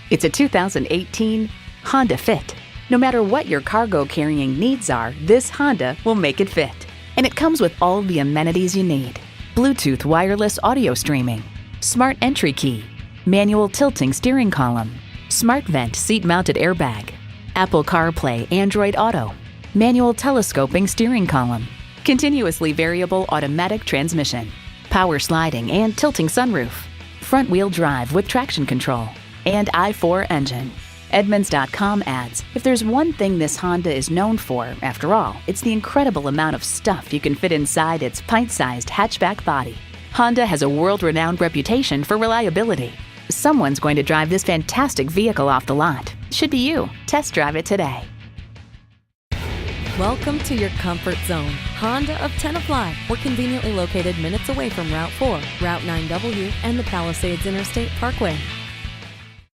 It's a 2018 Honda Fit. No matter what your cargo carrying needs are, this Honda will make it fit. And it comes with all the amenities you need. Bluetooth wireless audio streaming, smart entry key, manual tilting steering column, smart vent seat-mounted airbag, Apple CarPlay Android Auto, manual telescoping steering column, continuously variable automatic transmission, power sliding and tilting sunroof, front-wheel drive with traction control, and i4 engine. Edmunds.com adds, if there's one thing this Honda is known for, after all, it's the incredible amount of stuff you can fit inside its pint-sized hatchback body. Honda has a world-renowned reputation for reliability. Someone's going to drive this fantastic vehicle off the lot. Should be you. Test drive it today. Welcome to your comfort zone. Honda of Tenafly. We're conveniently located minutes away from Route 4, Route 9W, and the Palisades Interstate Parkway.